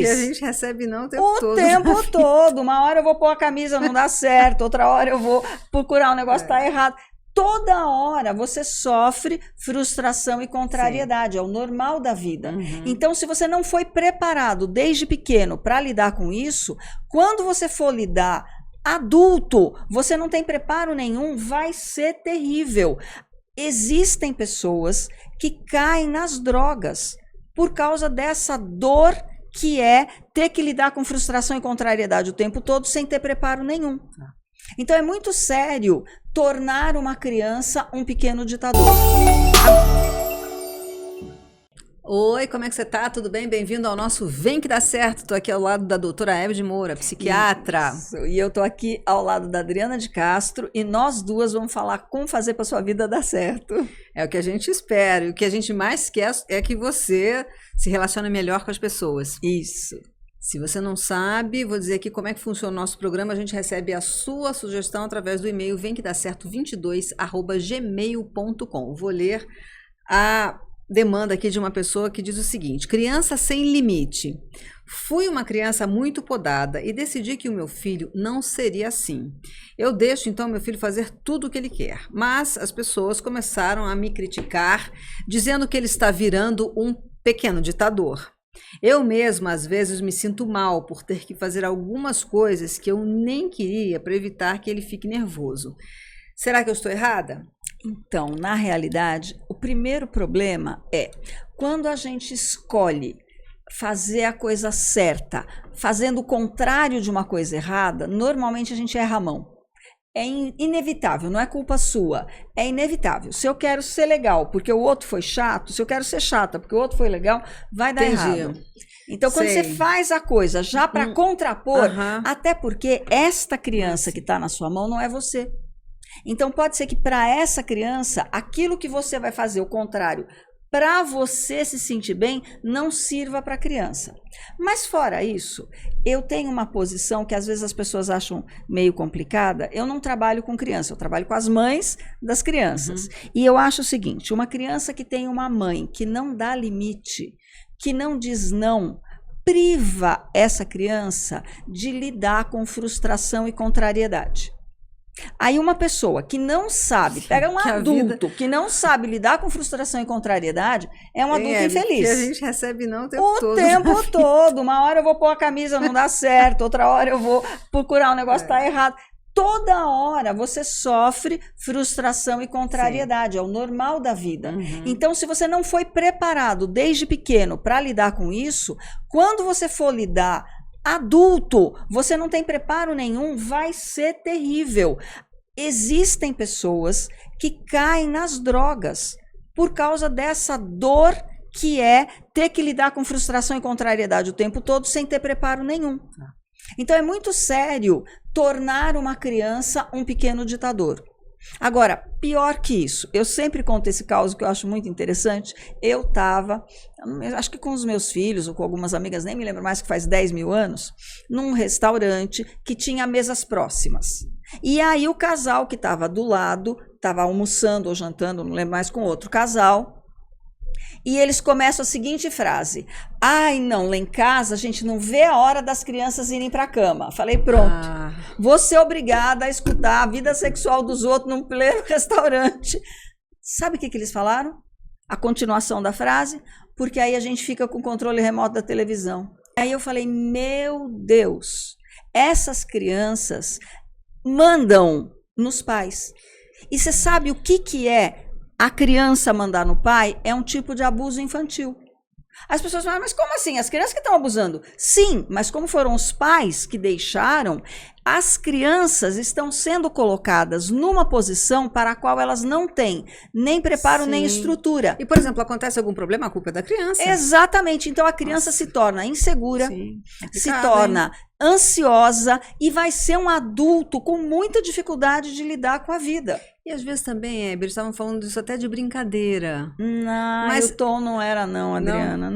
Que a gente recebe não o tempo todo. O tempo todo. Uma hora eu vou pôr a camisa, não dá certo. Outra hora eu vou procurar um negócio que tá errado. Toda hora você sofre frustração e contrariedade. Sim. É o normal da vida. Uhum. Então, se você não foi preparado desde pequeno para lidar com isso, quando você for lidar adulto, você não tem preparo nenhum, vai ser terrível. Existem pessoas que caem nas drogas por causa dessa dor que é ter que lidar com frustração e contrariedade o tempo todo sem ter preparo nenhum. Então é muito sério tornar uma criança um pequeno ditador. Oi, como é que você tá? Tudo bem? Bem-vindo ao nosso Vem Que Dá Certo. Estou aqui ao lado da doutora Hebe de Moura, psiquiatra. Isso. E eu estou aqui ao lado da Adriana de Castro e nós duas vamos falar como fazer para sua vida dar certo. É o que a gente espera. E o que a gente mais quer é que você se relacione melhor com as pessoas. Isso. Se você não sabe, vou dizer aqui como é que funciona o nosso programa. A gente recebe a sua sugestão através do e-mail vemquedacerto22@gmail.com. Vou ler a demanda aqui de uma pessoa que diz o seguinte: criança sem limite. Fui uma criança muito podada e decidi que o meu filho não seria assim. Eu deixo então meu filho fazer tudo o que ele quer, mas as pessoas começaram a me criticar, dizendo que ele está virando um pequeno ditador. Eu mesma, às vezes, me sinto mal por ter que fazer algumas coisas que eu nem queria para evitar que ele fique nervoso. Será que eu estou errada? Então, na realidade, o primeiro problema é quando a gente escolhe fazer a coisa certa, fazendo o contrário de uma coisa errada, normalmente a gente erra a mão. É inevitável, não é culpa sua, é inevitável. Se eu quero ser legal porque o outro foi chato, se eu quero ser chata porque o outro foi legal, vai dar errado. Então, quando você faz a coisa já para contrapor, até porque esta criança que está na sua mão não é você. Então, pode ser que para essa criança, aquilo que você vai fazer, o contrário, para você se sentir bem, não sirva para a criança. Mas fora isso, eu tenho uma posição que às vezes as pessoas acham meio complicada. Eu não trabalho com criança, eu trabalho com as mães das crianças. E eu acho o seguinte, uma criança que tem uma mãe que não dá limite, que não diz não, priva essa criança de lidar com frustração e contrariedade. Aí uma pessoa que não sabe, pega um adulto que não sabe lidar com frustração e contrariedade, é um adulto infeliz. Que a gente recebe não o tempo todo. O tempo todo. Uma hora eu vou pôr a camisa, não dá certo. Outra hora eu vou procurar um negócio que tá errado. Toda hora você sofre frustração e contrariedade. Sim. É o normal da vida. Então, se você não foi preparado desde pequeno para lidar com isso, quando você for lidar adulto, você não tem preparo nenhum, vai ser terrível. Existem pessoas que caem nas drogas por causa dessa dor que é ter que lidar com frustração e contrariedade o tempo todo sem ter preparo nenhum. Então é muito sério tornar uma criança um pequeno ditador. Agora, pior que isso, eu sempre conto esse caso que eu acho muito interessante. Eu estava, acho que com os meus filhos ou com algumas amigas, nem me lembro mais, que faz 10 mil anos, num restaurante que tinha mesas próximas. E aí o casal que estava do lado, estava almoçando ou jantando, não lembro mais, com outro casal, e eles começam a seguinte frase: ai, não, lá em casa a gente não vê a hora das crianças irem para a cama. Falei, pronto, vou ser obrigada a escutar a vida sexual dos outros num pleno restaurante. Sabe o que eles falaram? A continuação da frase: porque aí a gente fica com o controle remoto da televisão. Aí eu falei, meu Deus, essas crianças mandam nos pais. E você sabe o que é a criança mandar no pai? É um tipo de abuso infantil. As pessoas falam, mas como assim? As crianças que estão abusando? Sim, mas como foram os pais que deixaram, as crianças estão sendo colocadas numa posição para a qual elas não têm nem preparo, nem estrutura. E, por exemplo, acontece algum problema, a culpa é da criança. Exatamente. Então, a criança se torna insegura, se torna ansiosa e vai ser um adulto com muita dificuldade de lidar com a vida. E às vezes também, eles estavam falando disso até de brincadeira. Não, mas o tom não era não, Adriana.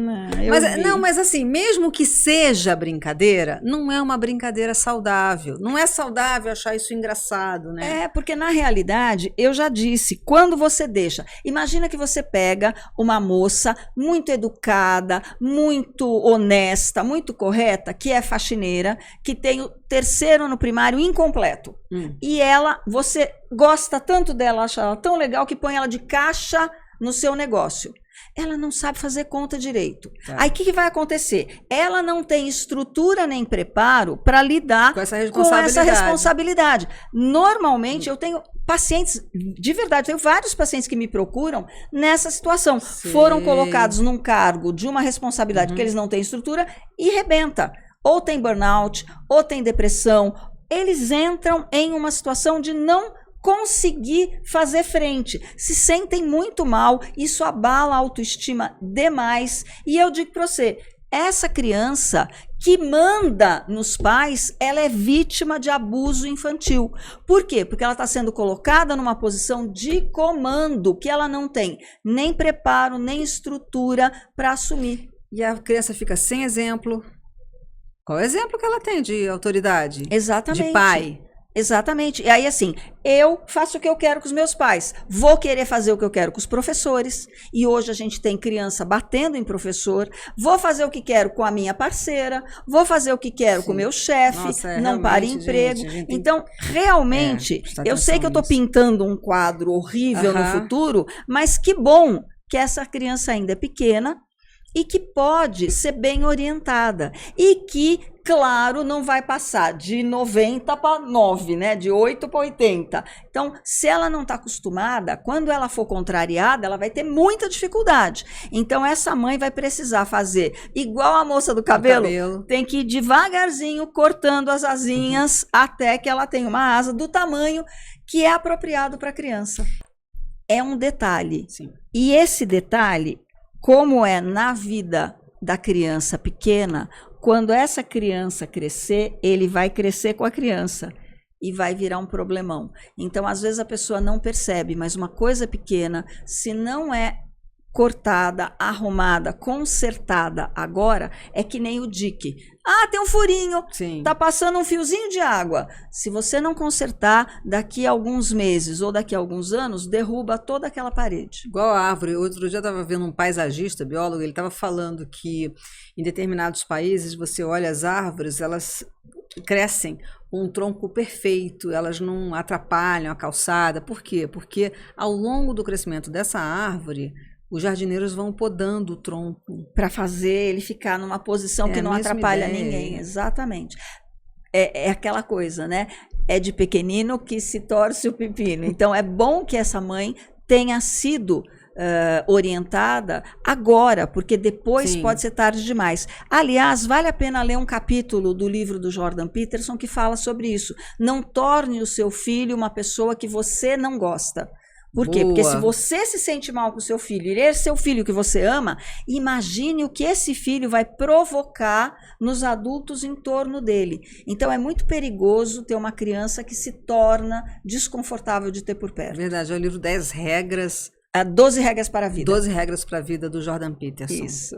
Mas assim, mesmo que seja brincadeira, não é uma brincadeira saudável. Não é saudável achar isso engraçado, né? Porque na realidade, eu já disse, quando você deixa... Imagina que você pega uma moça muito educada, muito honesta, muito correta, que é faxineira, que tem o 3º ano primário incompleto. E você gosta tanto dela, acha ela tão legal que põe ela de caixa no seu negócio. Ela não sabe fazer conta direito. Aí o que vai acontecer? Ela não tem estrutura nem preparo para lidar com essa responsabilidade. Normalmente eu tenho pacientes, de verdade, tenho vários pacientes que me procuram nessa situação. Sim. Foram colocados num cargo de uma responsabilidade que eles não têm estrutura e rebenta. Ou tem burnout, ou tem depressão. Eles entram em uma situação de não conseguir fazer frente, se sentem muito mal, isso abala a autoestima demais. E eu digo para você, essa criança que manda nos pais, ela é vítima de abuso infantil. Por quê? Porque ela está sendo colocada numa posição de comando que ela não tem nem preparo, nem estrutura para assumir. E a criança fica sem exemplo. Qual é o exemplo que ela tem de autoridade? Exatamente. De pai. Exatamente. E aí, assim, eu faço o que eu quero com os meus pais. Vou querer fazer o que eu quero com os professores. E hoje a gente tem criança batendo em professor. Vou fazer o que quero com a minha parceira. Vou fazer o que quero com o meu chefe. Não para emprego. Então, realmente, eu sei que eu estou pintando um quadro horrível no futuro, mas que bom que essa criança ainda é pequena e que pode ser bem orientada e que, claro, não vai passar de 90 para 9, né? De 8 para 80. Então, se ela não está acostumada, quando ela for contrariada, ela vai ter muita dificuldade. Então, essa mãe vai precisar fazer igual a moça do cabelo. Tem que ir devagarzinho cortando as asinhas até que ela tenha uma asa do tamanho que é apropriado para a criança. É um detalhe. Sim. E esse detalhe, como é na vida da criança pequena, quando essa criança crescer, ele vai crescer com a criança e vai virar um problemão. Então, às vezes a pessoa não percebe, mas uma coisa pequena, se não é cortada, arrumada, consertada agora, é que nem o dique. Ah, tem um furinho, tá passando um fiozinho de água. Se você não consertar, daqui a alguns meses ou daqui a alguns anos, derruba toda aquela parede. Igual a árvore. Outro dia eu estava vendo um paisagista, biólogo, ele estava falando que em determinados países, você olha as árvores, elas crescem com um tronco perfeito, elas não atrapalham a calçada. Por quê? Porque ao longo do crescimento dessa árvore, os jardineiros vão podando o tronco. Para fazer ele ficar numa posição que não atrapalha ninguém. Exatamente. É aquela coisa, né? É de pequenino que se torce o pepino. Então, é bom que essa mãe tenha sido orientada agora, porque depois pode ser tarde demais. Aliás, vale a pena ler um capítulo do livro do Jordan Peterson que fala sobre isso. Não torne o seu filho uma pessoa que você não gosta. Por quê? Porque se você se sente mal com o seu filho e é seu filho que você ama, imagine o que esse filho vai provocar nos adultos em torno dele. Então é muito perigoso ter uma criança que se torna desconfortável de ter por perto. Verdade, é o livro 10 regras. 12 regras para a vida. 12 regras para a vida do Jordan Peterson. Isso.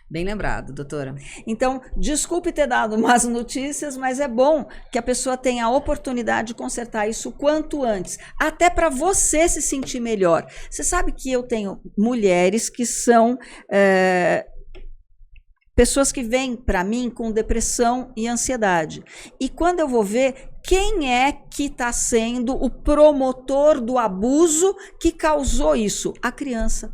Bem lembrado, doutora. Então, desculpe ter dado más notícias, mas é bom que a pessoa tenha a oportunidade de consertar isso o quanto antes, até para você se sentir melhor. Você sabe que eu tenho mulheres que são pessoas que vêm para mim com depressão e ansiedade. E quando eu vou ver quem é que está sendo o promotor do abuso que causou isso, a criança.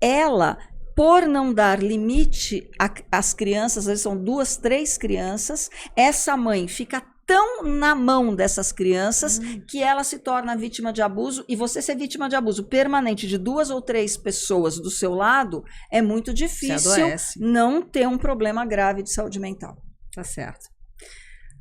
Ela, por não dar limite às crianças, às vezes são 2, 3 crianças, essa mãe fica tão na mão dessas crianças que ela se torna vítima de abuso, e você ser vítima de abuso permanente de 2 ou 3 pessoas do seu lado, é muito difícil não ter um problema grave de saúde mental. Tá certo.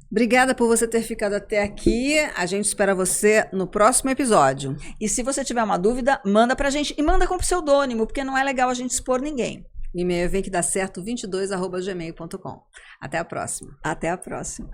Obrigada por você ter ficado até aqui. A gente espera você no próximo episódio. E se você tiver uma dúvida, manda pra gente. E manda com pseudônimo, porque não é legal a gente expor ninguém. E-mail vem que dá certo 22@gmail.com. Até a próxima. Até a próxima.